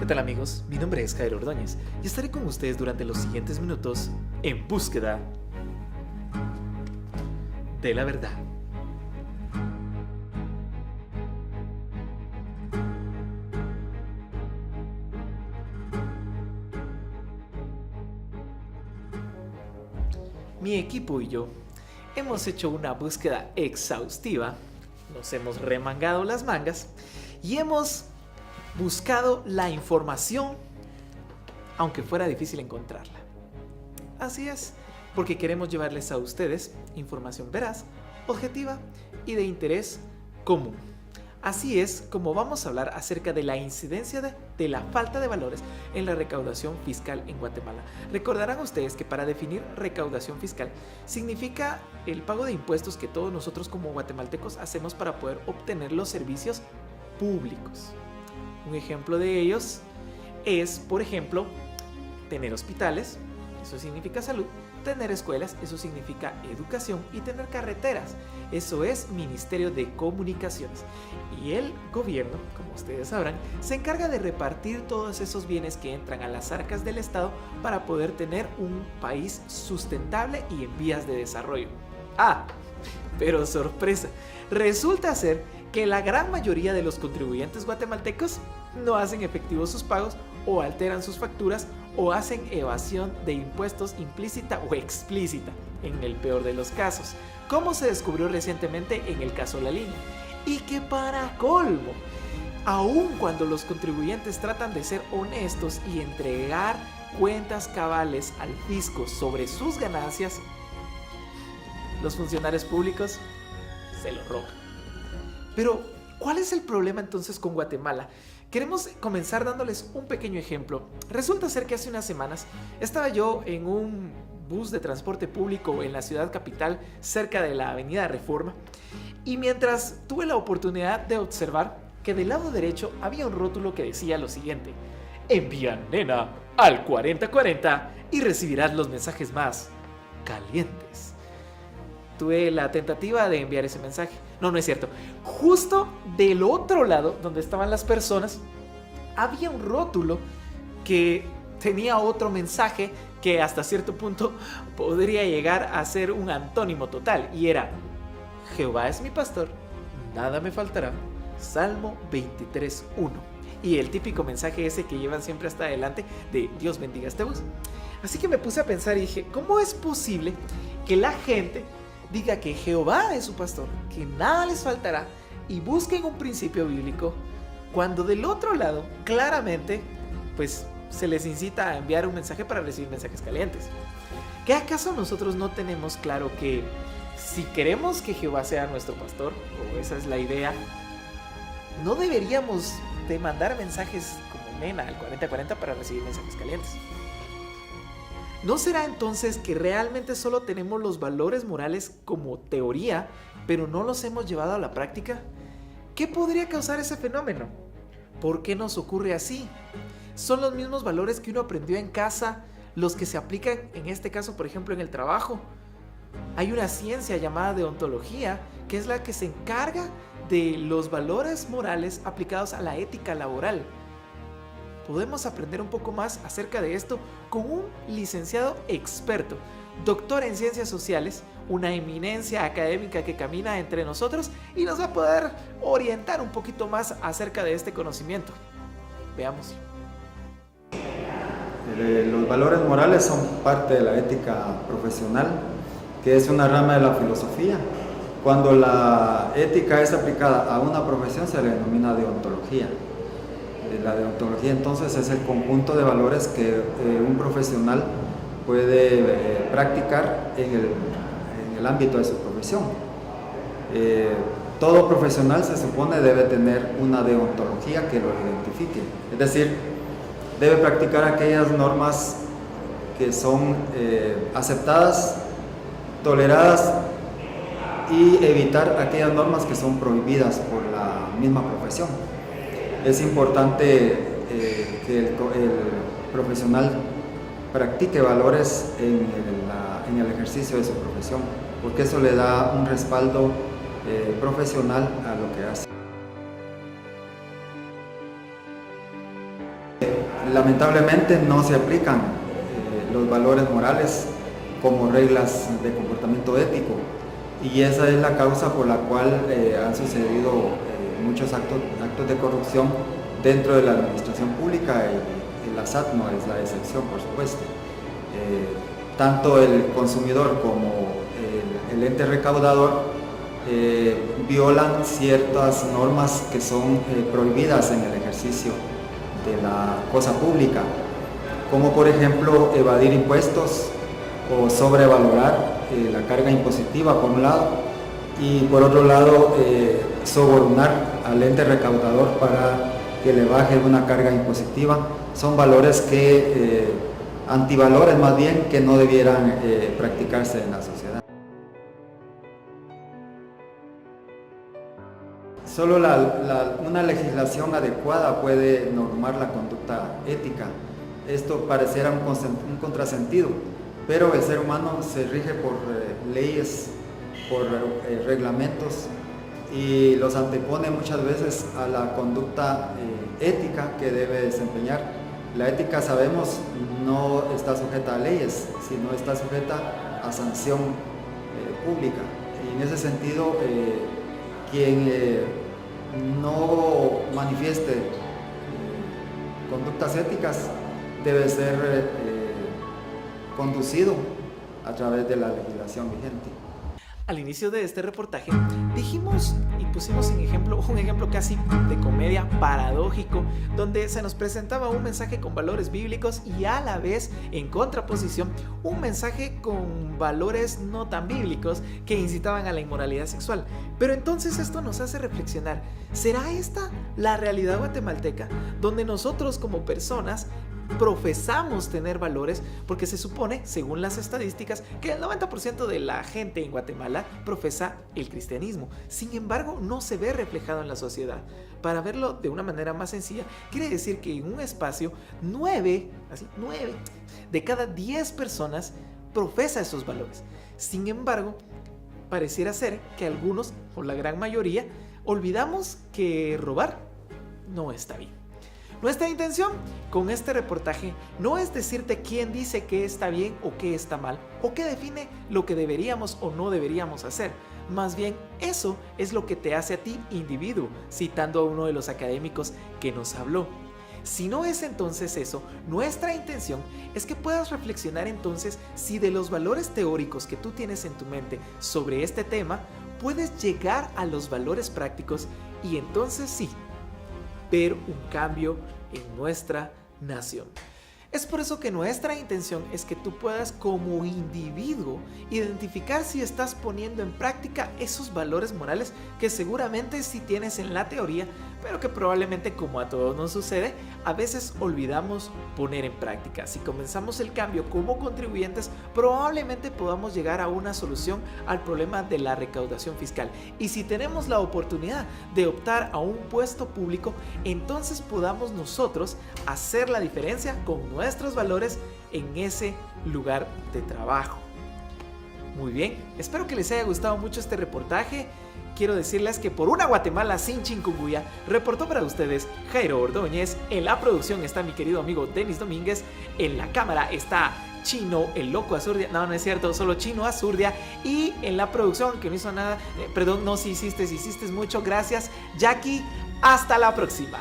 ¿Qué tal amigos? Mi nombre es Jairo Ordóñez y estaré con ustedes durante los siguientes minutos en búsqueda de la verdad. Mi equipo y yo hemos hecho una búsqueda exhaustiva, nos hemos remangado las mangas y hemos buscado la información, aunque fuera difícil encontrarla. Así es, porque queremos llevarles a ustedes información veraz, objetiva y de interés común. Así es como vamos a hablar acerca de la incidencia de la falta de valores en la recaudación fiscal en Guatemala. Recordarán ustedes que para definir recaudación fiscal significa el pago de impuestos que todos nosotros como guatemaltecos hacemos para poder obtener los servicios públicos. Un ejemplo de ellos es, por ejemplo, tener hospitales, eso significa salud, tener escuelas, eso significa educación, y tener carreteras, eso es Ministerio de Comunicaciones. Y el gobierno, como ustedes sabrán, se encarga de repartir todos esos bienes que entran a las arcas del Estado para poder tener un país sustentable y en vías de desarrollo. Pero sorpresa, resulta ser que la gran mayoría de los contribuyentes guatemaltecos no hacen efectivos sus pagos o alteran sus facturas o hacen evasión de impuestos implícita o explícita, en el peor de los casos, como se descubrió recientemente en el caso La Línea. Y que para colmo, aun cuando los contribuyentes tratan de ser honestos y entregar cuentas cabales al fisco sobre sus ganancias, los funcionarios públicos se lo roban. Pero, ¿cuál es el problema entonces con Guatemala? Queremos comenzar dándoles un pequeño ejemplo. Resulta ser que hace unas semanas estaba yo en un bus de transporte público en la ciudad capital, cerca de la avenida Reforma, y mientras tuve la oportunidad de observar que del lado derecho había un rótulo que decía lo siguiente: envía nena al 4040 y recibirás los mensajes más calientes. Tuve la tentativa de enviar ese mensaje. No es cierto. Justo del otro lado, donde estaban las personas, había un rótulo que tenía otro mensaje que hasta cierto punto podría llegar a ser un antónimo total. Y era: Jehová es mi pastor, nada me faltará. Salmo 23:1. Y el típico mensaje ese que llevan siempre hasta adelante de Dios bendiga este bus. Así que me puse a pensar y dije, ¿cómo es posible que la gente diga que Jehová es su pastor, que nada les faltará, y busquen un principio bíblico, cuando del otro lado claramente pues se les incita a enviar un mensaje para recibir mensajes calientes? ¿Qué acaso nosotros no tenemos claro que si queremos que Jehová sea nuestro pastor, o esa es la idea, no deberíamos de mandar mensajes como nena al 4040 para recibir mensajes calientes? ¿No será entonces que realmente solo tenemos los valores morales como teoría, pero no los hemos llevado a la práctica? ¿Qué podría causar ese fenómeno? ¿Por qué nos ocurre así? ¿Son los mismos valores que uno aprendió en casa los que se aplican en este caso, por ejemplo, en el trabajo? Hay una ciencia llamada deontología que es la que se encarga de los valores morales aplicados a la ética laboral. Podemos aprender un poco más acerca de esto con un licenciado experto, doctor en ciencias sociales, una eminencia académica que camina entre nosotros y nos va a poder orientar un poquito más acerca de este conocimiento. Veamos. Los valores morales son parte de la ética profesional, que es una rama de la filosofía. Cuando la ética es aplicada a una profesión se le denomina deontología. La deontología entonces es el conjunto de valores que un profesional puede practicar en el ámbito de su profesión. Todo profesional se supone debe tener una deontología que lo identifique, es decir, debe practicar aquellas normas que son aceptadas, toleradas, y evitar aquellas normas que son prohibidas por la misma profesión. Es importante que el profesional practique valores en el ejercicio de su profesión, porque eso le da un respaldo profesional a lo que hace. lamentablemente no se aplican los valores morales como reglas de comportamiento ético, y esa es la causa por la cual han sucedido muchos actos de corrupción dentro de la administración pública, y la SAT no es la excepción, por supuesto. Tanto el consumidor como el ente recaudador violan ciertas normas que son prohibidas en el ejercicio de la cosa pública, como por ejemplo evadir impuestos o sobrevalorar la carga impositiva por un lado, y por otro lado sobornar al ente recaudador para que le baje una carga impositiva. Son valores que, antivalores más bien, que no debieran practicarse en la sociedad. Solo una legislación adecuada puede normar la conducta ética. Esto pareciera un contrasentido, pero el ser humano se rige por leyes, por reglamentos, y los antepone muchas veces a la conducta ética que debe desempeñar. La ética, sabemos, no está sujeta a leyes, sino está sujeta a sanción pública. Y en ese sentido, quien no manifieste conductas éticas debe ser conducido a través de la legislación vigente. Al inicio de este reportaje dijimos y pusimos un ejemplo casi de comedia paradójico, donde se nos presentaba un mensaje con valores bíblicos y a la vez, en contraposición, un mensaje con valores no tan bíblicos que incitaban a la inmoralidad sexual. Pero entonces esto nos hace reflexionar: ¿será esta la realidad guatemalteca, donde nosotros como personas profesamos tener valores? Porque se supone, según las estadísticas, que el 90% de la gente en Guatemala profesa el cristianismo. Sin embargo, no se ve reflejado en la sociedad. Para verlo de una manera más sencilla, quiere decir que en un espacio 9 de cada 10 personas profesa esos valores. Sin embargo, pareciera ser que algunos, o la gran mayoría, olvidamos que robar no está bien. Nuestra intención con este reportaje no es decirte quién dice qué está bien o qué está mal, o qué define lo que deberíamos o no deberíamos hacer. Más bien, eso es lo que te hace a ti individuo, citando a uno de los académicos que nos habló. Si no es entonces eso, nuestra intención es que puedas reflexionar entonces si de los valores teóricos que tú tienes en tu mente sobre este tema, puedes llegar a los valores prácticos y entonces sí, ver un cambio en nuestra nación. Es por eso que nuestra intención es que tú puedas como individuo identificar si estás poniendo en práctica esos valores morales que seguramente sí tienes en la teoría, pero que probablemente, como a todos nos sucede, a veces olvidamos poner en práctica. Si comenzamos el cambio como contribuyentes, probablemente podamos llegar a una solución al problema de la recaudación fiscal. Y si tenemos la oportunidad de optar a un puesto público, entonces podamos nosotros hacer la diferencia con nuestros valores en ese lugar de trabajo. Muy bien, espero que les haya gustado mucho este reportaje. Quiero decirles que por una Guatemala sin chikungunya, reportó para ustedes Jairo Ordóñez. En la producción está mi querido amigo Denis Domínguez. En la cámara está Chino, el loco Azurdia. No es cierto, solo Chino Azurdia. Y en la producción, que no hizo nada, sí hiciste mucho, gracias Jackie. Hasta la próxima.